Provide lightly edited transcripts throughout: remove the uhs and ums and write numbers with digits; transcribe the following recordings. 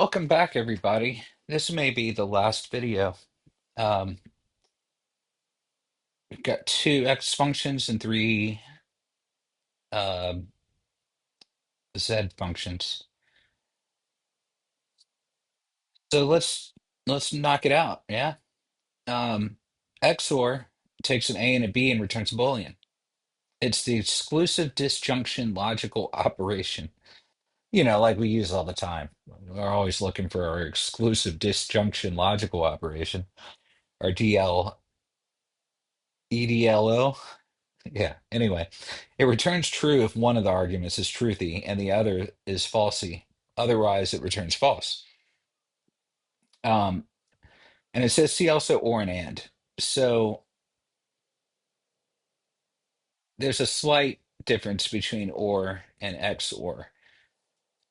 Welcome back, everybody. This may be the last video. Um, we've got two X functions and three um Z functions. So let's knock it out. Yeah. Um, XOR takes an A and a B and returns a Boolean. It's the exclusive disjunction logical operation. Like we use all the time. We're always looking for our exclusive disjunction logical operation, our EDLO. Yeah. Anyway, it returns true if one of the arguments is truthy and the other is falsy. Otherwise, it returns false. Um, and it says see also or and. So there's a slight difference between or and XOR.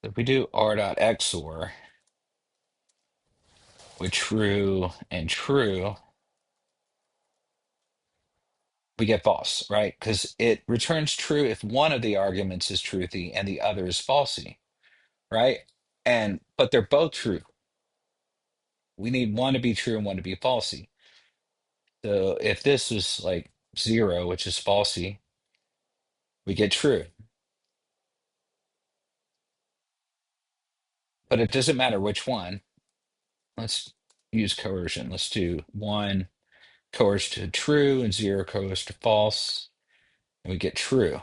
If we do r dot XOR with true and true, we get false, right? Because it returns true if one of the arguments is truthy and the other is falsy, right? But they're both true. We need one to be true and one to be falsy. So if this is like 0, which is falsy, we get true. But it doesn't matter which one. Let's use coercion. Let's do 1 coerced to true and 0 coerced to false, and we get true.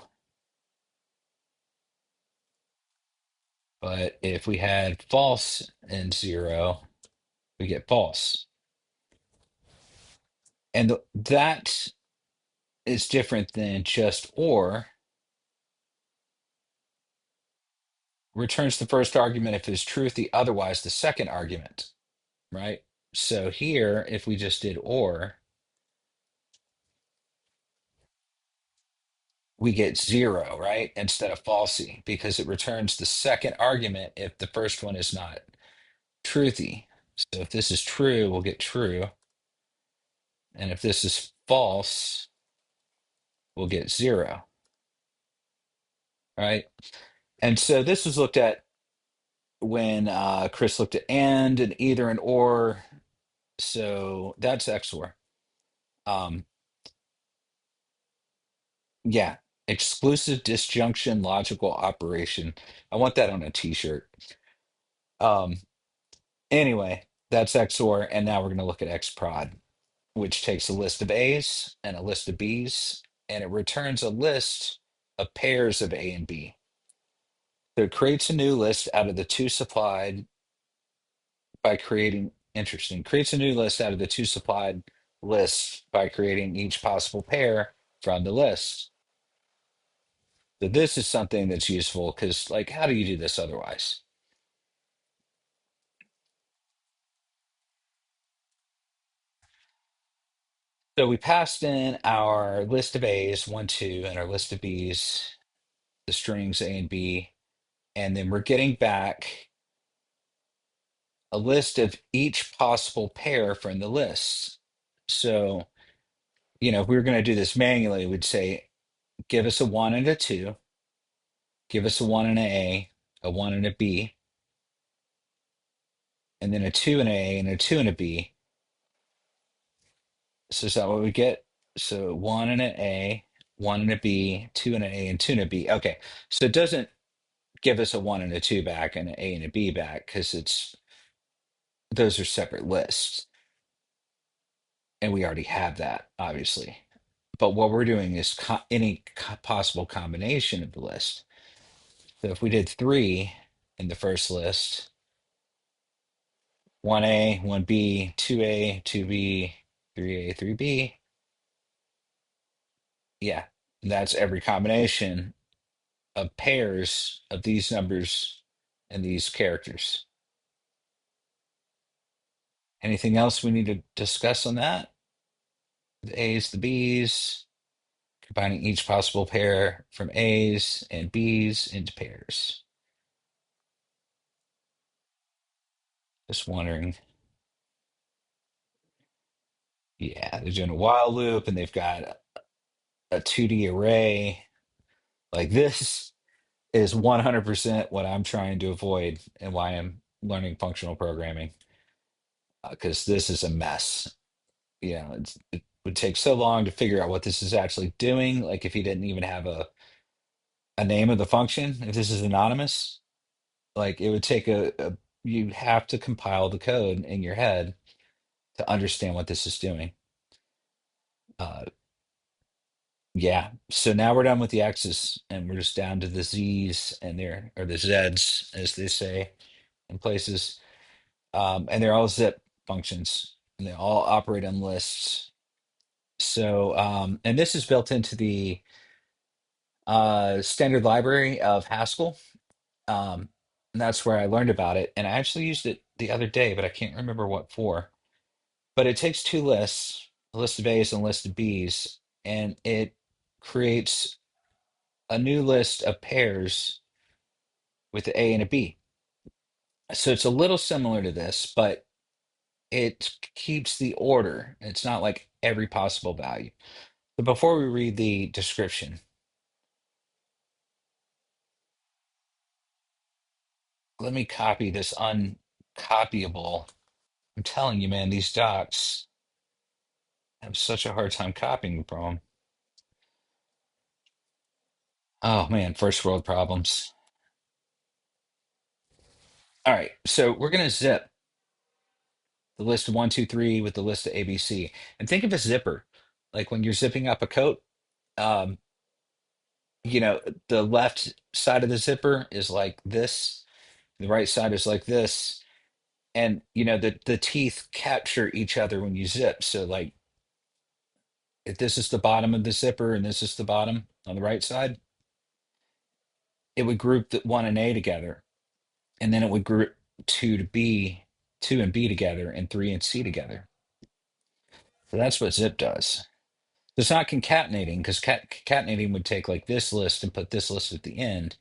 But if we had false and 0, we get false. And that is different than just or. Returns the first argument if it's truthy, otherwise the second argument, right? So here, if we just did or, we get 0, right? Instead of falsy, because it returns the second argument if the first one is not truthy. So if this is true, we'll get true. And if this is false, we'll get 0, right? And so this was looked at when Chris looked at and either and or. So that's XOR. Um, yeah, exclusive disjunction logical operation. I want that on a t-shirt. Um, Anyway, that's XOR, and now we're going to look at XProd, which takes a list of A's and a list of B's, and it returns a list of pairs of A and B. So it creates a new list out of the two supplied by creating, interesting, creates a new list out of the two supplied lists by creating each possible pair from the list. So this is something that's useful because, like, how do you do this otherwise? So we passed in our list of A's, 1, 2, and our list of B's, the strings A and B, and then we're getting back a list of each possible pair from the list. So, if we were going to do this manually, we'd say, give us a 1 and a 2, give us a 1 and a 1 and a B, and then a 2 and A and a 2 and a B. So is that what we get? So 1 and an A, 1 and a B, 2 and an A, and 2 and a B. Okay. So it doesn't give us a 1 and a 2 back and an A and a B back because those are separate lists. And we already have that, obviously. But what we're doing is any possible combination of the list. So if we did 3 in the first list, 1A, 1B, 2A, 2B, 3A, 3B, yeah, that's every combination of pairs of these numbers and these characters. Anything else we need to discuss on that? The A's, the B's, combining each possible pair from A's and B's into pairs. Just wondering. Yeah, they're doing a while loop and they've got a 2D array. Like this is 100% what I'm trying to avoid and why I'm, learning functional programming because this is a mess. It would take so long to figure out what this is actually doing. Like if you didn't even have a name of the function, if this is anonymous, like it would take you have to compile the code in your head to understand what this is doing. Uh, yeah. So now we're done with the X's and we're just down to the Z's and there or the Z's as they say in places. And they're all zip functions and they all operate on lists. So and this is built into the standard library of Haskell. Um, and that's where I learned about it. And I actually used it the other day, but I can't remember what for. But it takes two lists, a list of A's and a list of B's, and it creates a new list of pairs with an A and a B. So it's a little similar to this, but it keeps the order. It's not like every possible value. But before we read the description, let me copy this uncopyable. I'm telling you, man, these docs have such a hard time copying from them. Oh man, first world problems. All right, so we're gonna zip the list of one, two, three with the list of ABC. And think of a zipper. Like when you're zipping up a coat, um, you know, the left side of the zipper is like this, the right side is like this. And you know, the teeth capture each other when you zip. So like if this is the bottom of the zipper and this is the bottom on the right side, it would group the one and A together. And then it would group two to B, two and B together, and three and C together. So that's what zip does. It's not concatenating because concatenating would take like this list and put this list at the end.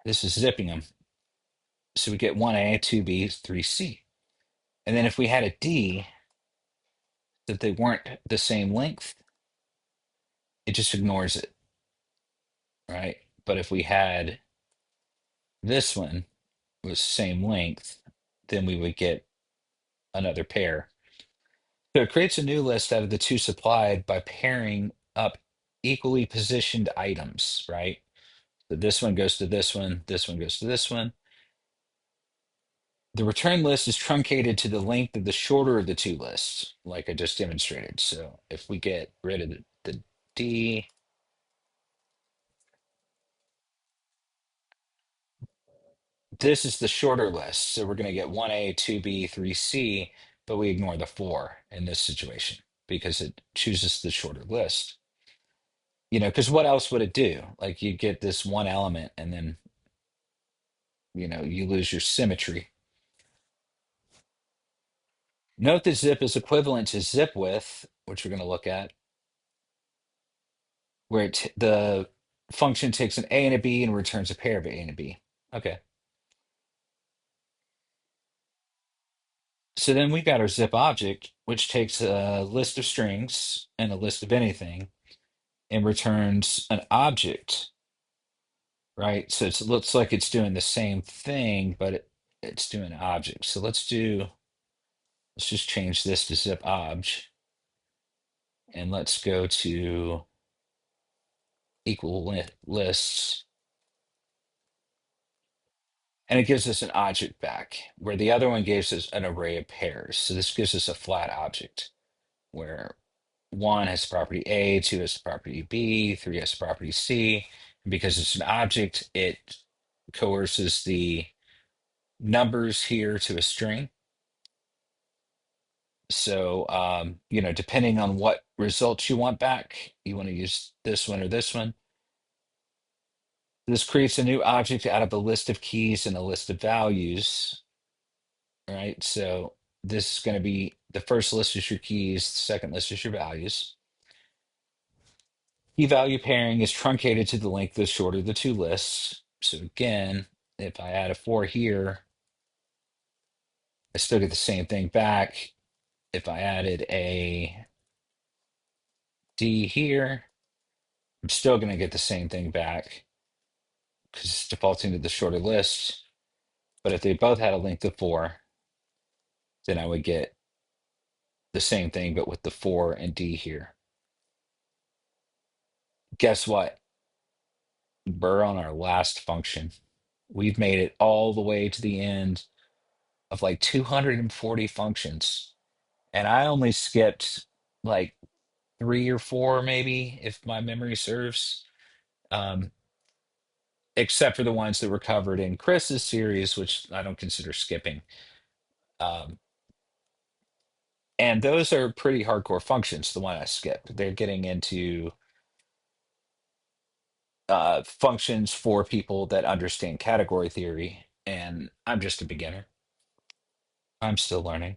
This is zipping them. So we get 1A, 2B, 3C. And then if we had a D that they weren't the same length, it just ignores it, right? But if we had this one was same length, then we would get another pair. So it creates a new list out of the two supplied by pairing up equally positioned items, right? So this one goes to this one goes to this one. The return list is truncated to the length of the shorter of the two lists, like I just demonstrated. So if we get rid of the D, this is the shorter list. So we're going to get 1A, 2B, 3C, but we ignore the 4 in this situation because it chooses the shorter list. You know, because what else would it do? Like you get this one element and then, you know, you lose your symmetry. Note that zip is equivalent to zipWith, which we're going to look at, where the function takes an A and a B and returns a pair of A and a B. Okay. So then we've got our zip object, which takes a list of strings and a list of anything and returns an object, right? So it looks like it's doing the same thing, but it's doing an object. So let's just change this to zip obj and let's go to equal lists. And it gives us an object back where the other one gives us an array of pairs. So this gives us a flat object where one has property A, two has property B, three has property C. And because it's an object, it coerces the numbers here to a string. So, you know, depending on what results you want back, you want to use this one or this one. This creates a new object out of a list of keys and a list of values, right? So this is going to be the first list is your keys, the second list is your values. Key value pairing is truncated to the length the shorter the two lists. So again, if I add a 4 here, I still get the same thing back. If I added a D here, I'm still going to get the same thing back because it's defaulting to the shorter list. But if they both had a length of 4, then I would get the same thing, but with the 4 and D here. Guess what? We're on our last function. We've made it all the way to the end of like 240 functions. And I only skipped like 3 or 4, maybe, if my memory serves, um, except for the ones that were covered in Chris's series, which I don't consider skipping. Um, and those are pretty hardcore functions, the one I skipped. They're getting into functions for people that understand category theory, and I'm just a beginner. I'm still learning.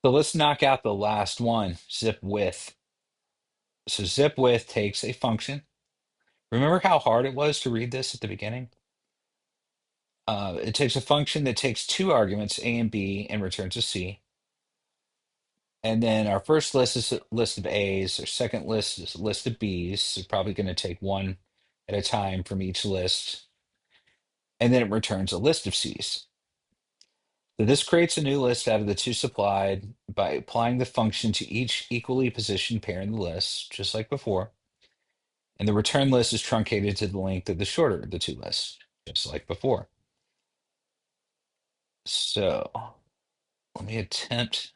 So let's knock out the last one, zipWith. So zipWith takes a function. Remember how hard it was to read this at the beginning? It takes a function that takes two arguments, A and B, and returns a C. And then our first list is a list of A's. Our second list is a list of B's. So probably going to take one at a time from each list. And then it returns a list of C's. So this creates a new list out of the two supplied by applying the function to each equally positioned pair in the list, just like before. And the return list is truncated to the length of the shorter of the two lists, just like before. So let me attempt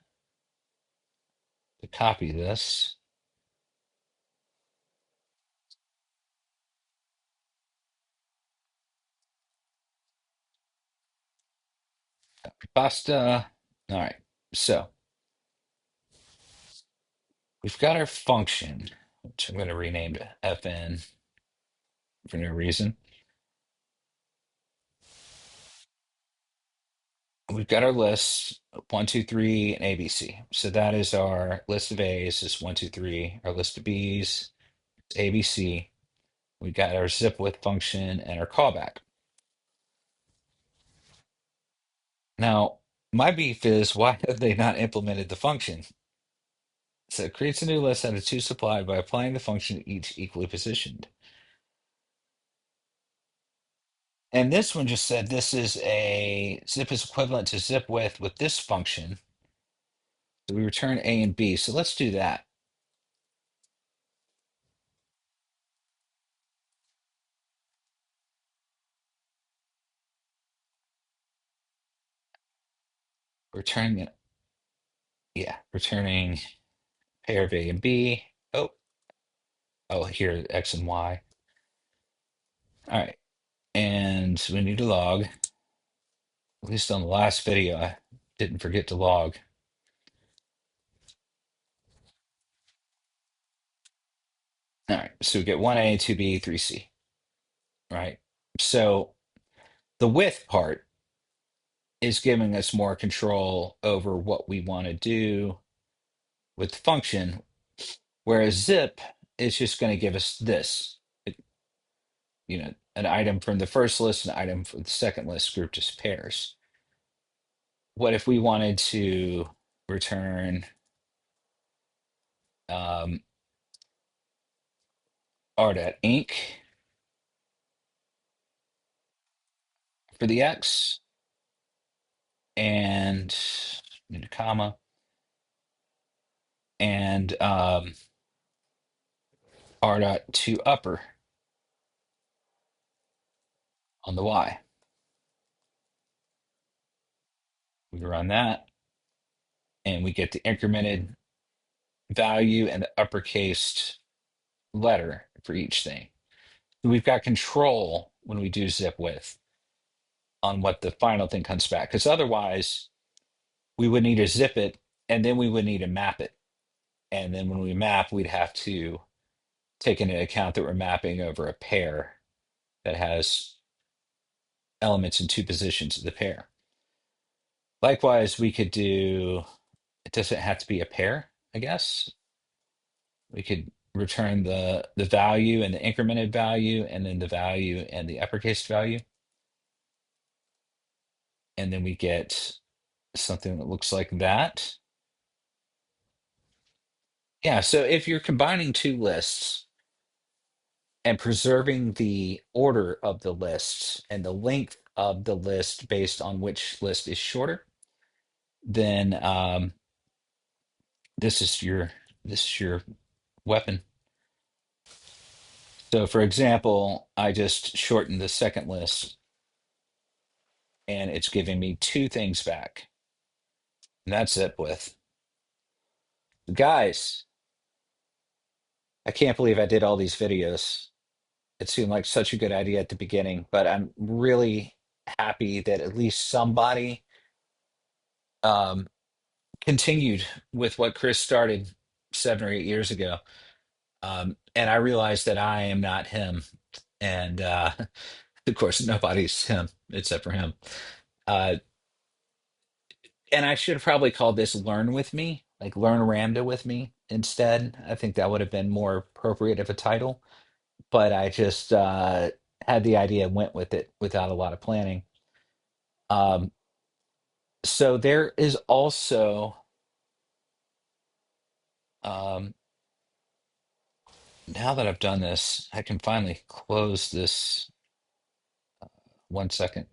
to copy this. Pasta. All right. So we've got our function, which I'm going to rename to fn for no reason. We've got our list 1, 2, 3, and ABC. So that is our list of A's is 1, 2, 3. Our list of B's is ABC. We got our zipWith function and our callback. Now, my beef is why have they not implemented the function? So it creates a new list out of two supplied by applying the function to each equally positioned. And this one just said this is a zip is equivalent to zipWith with this function. So we return A and B. So let's do that. Returning it. Yeah, returning pair of A and B. Oh, here, X and Y. All right. And we need to log. At least on the last video, I didn't forget to log. All right. So we get 1A, 2B, 3C. Right. So the width part is giving us more control over what we want to do with the function, whereas zip is just going to give us this, it- an item from the first list, an item from the second list grouped as pairs. What if we wanted to return um, r.inc for the x and need a comma and r.to upper on the y? We run that and we get the incremented value and the uppercased letter for each thing. So we've got control when we do zip with on what the final thing comes back. Because otherwise, we would need to zip it and then we would need to map it. And then when we map, we'd have to take into account that we're mapping over a pair that has elements in two positions of the pair. Likewise, we could do, it doesn't have to be a pair, I guess. We could return the value and the incremented value, and then the value and the uppercase value. And then we get something that looks like that. Yeah, so if you're combining two lists and preserving the order of the lists and the length of the list based on which list is shorter, then this is your this is your weapon. So for example, I just shortened the second list and it's giving me two things back. And that's it with. Guys, I can't believe I did all these videos. It seemed like such a good idea at the beginning, but I'm really happy that at least somebody um, continued with what Chris started 7 or 8 years ago. And I realized that I am not him. And of course, nobody's him except for him. Uh, and I should have probably called this Learn With Me, like Learn Ramda with me instead. I think that would have been more appropriate of a title. But I just had the idea and went with it without a lot of planning. Um, so there is also, um, now that I've done this, I can finally close this. 1 second.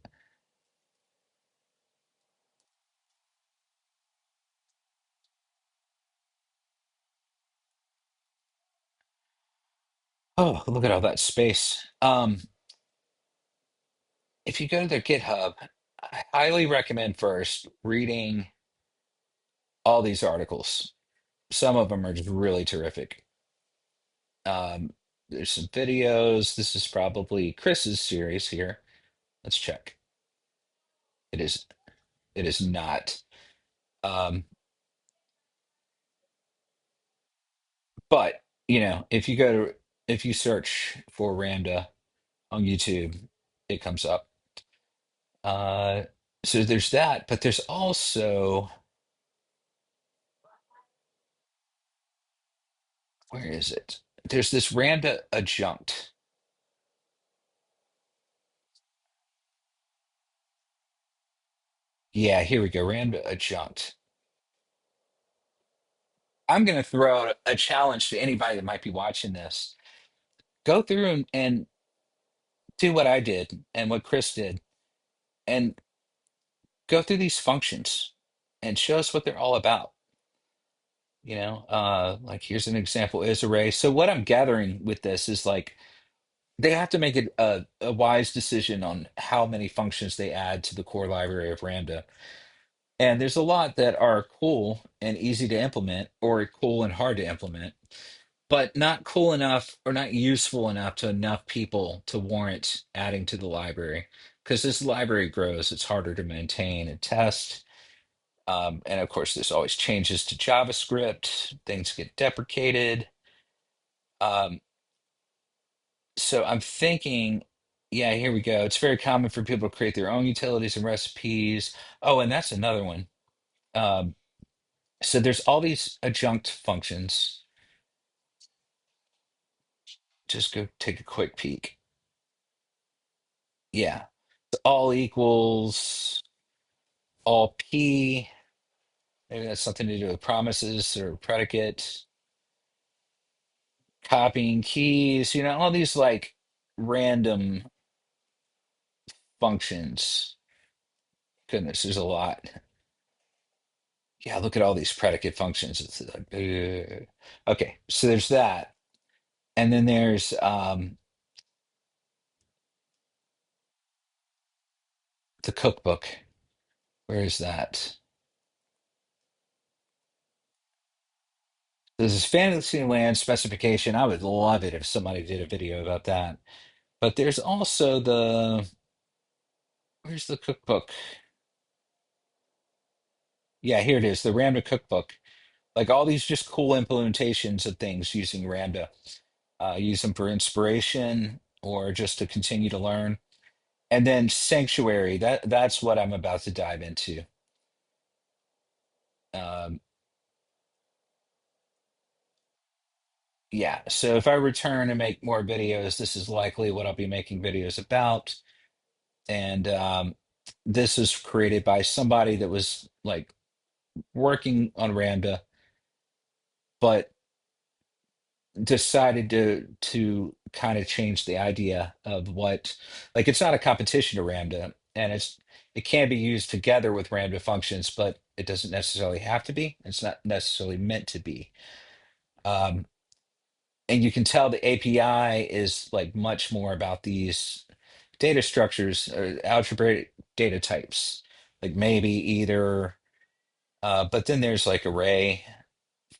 Oh, look at all that space. If you go to their GitHub, I highly recommend first reading all these articles. Some of them are just really terrific. Um, there's some videos. This is probably Chris's series here. Let's check. It is. It is not. Um, but if you go to if you search for Ramda on YouTube, it comes up. Uh, so there's that, but there's also, where is it? There's this Ramda adjunct. Yeah, here we go. Ramda adjunct. I'm going to throw out a challenge to anybody that might be watching this. Go through and do what I did and what Chris did, and go through these functions and show us what they're all about. Like here's an example is array. So what I'm gathering with this is like they have to make a wise decision on how many functions they add to the core library of Ramda. And there's a lot that are cool and easy to implement, or cool and hard to implement, but not cool enough or not useful enough to enough people to warrant adding to the library. Because as the library grows, it's harder to maintain and test. And of course, there's always changes to JavaScript, things get deprecated. Um, so I'm thinking, yeah, here we go. It's very common for people to create their own utilities and recipes. Oh, and that's another one. Um, so there's all these adjunct functions. Just go take a quick peek. Yeah. All equals, all P. Maybe that's something to do with promises or predicate, copying keys, all these like random functions. Goodness, there's a lot. Yeah, look at all these predicate functions. It's like, okay, so there's that. And then there's the cookbook. Where is that? There's this Fantasyland specification. I would love it if somebody did a video about that. But there's also where's the cookbook? Yeah, here it is, the Ramda cookbook. Like all these just cool implementations of things using Ramda. Use them for inspiration or just to continue to learn. And then Sanctuary, that's what I'm about to dive into. Um, yeah, so if I return and make more videos, this is likely what I'll be making videos about. And this is created by somebody that was like working on Ramda, but decided to kind of change the idea of what, like, it's not a competition to Ramda. and it can be used together with Ramda functions, but it doesn't necessarily have to be. It's not necessarily meant to be. Um, and you can tell the API is like much more about these data structures or algebraic data types, like maybe either, but then there's like array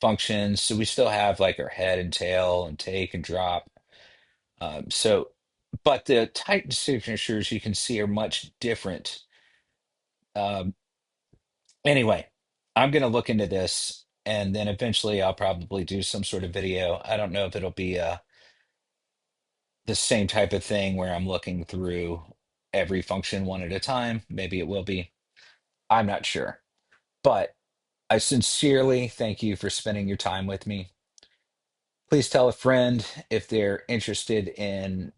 functions. So we still have like our head and tail and take and drop. But the type signatures you can see are much different. Um, anyway, I'm going to look into this and then eventually I'll probably do some sort of video. I don't know if it'll be the same type of thing where I'm looking through every function one at a time. Maybe it will be. I'm not sure. But I sincerely thank you for spending your time with me. Please tell a friend if they're interested in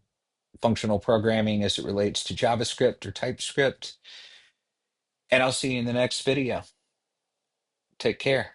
functional programming as it relates to JavaScript or TypeScript. And I'll see you in the next video. Take care.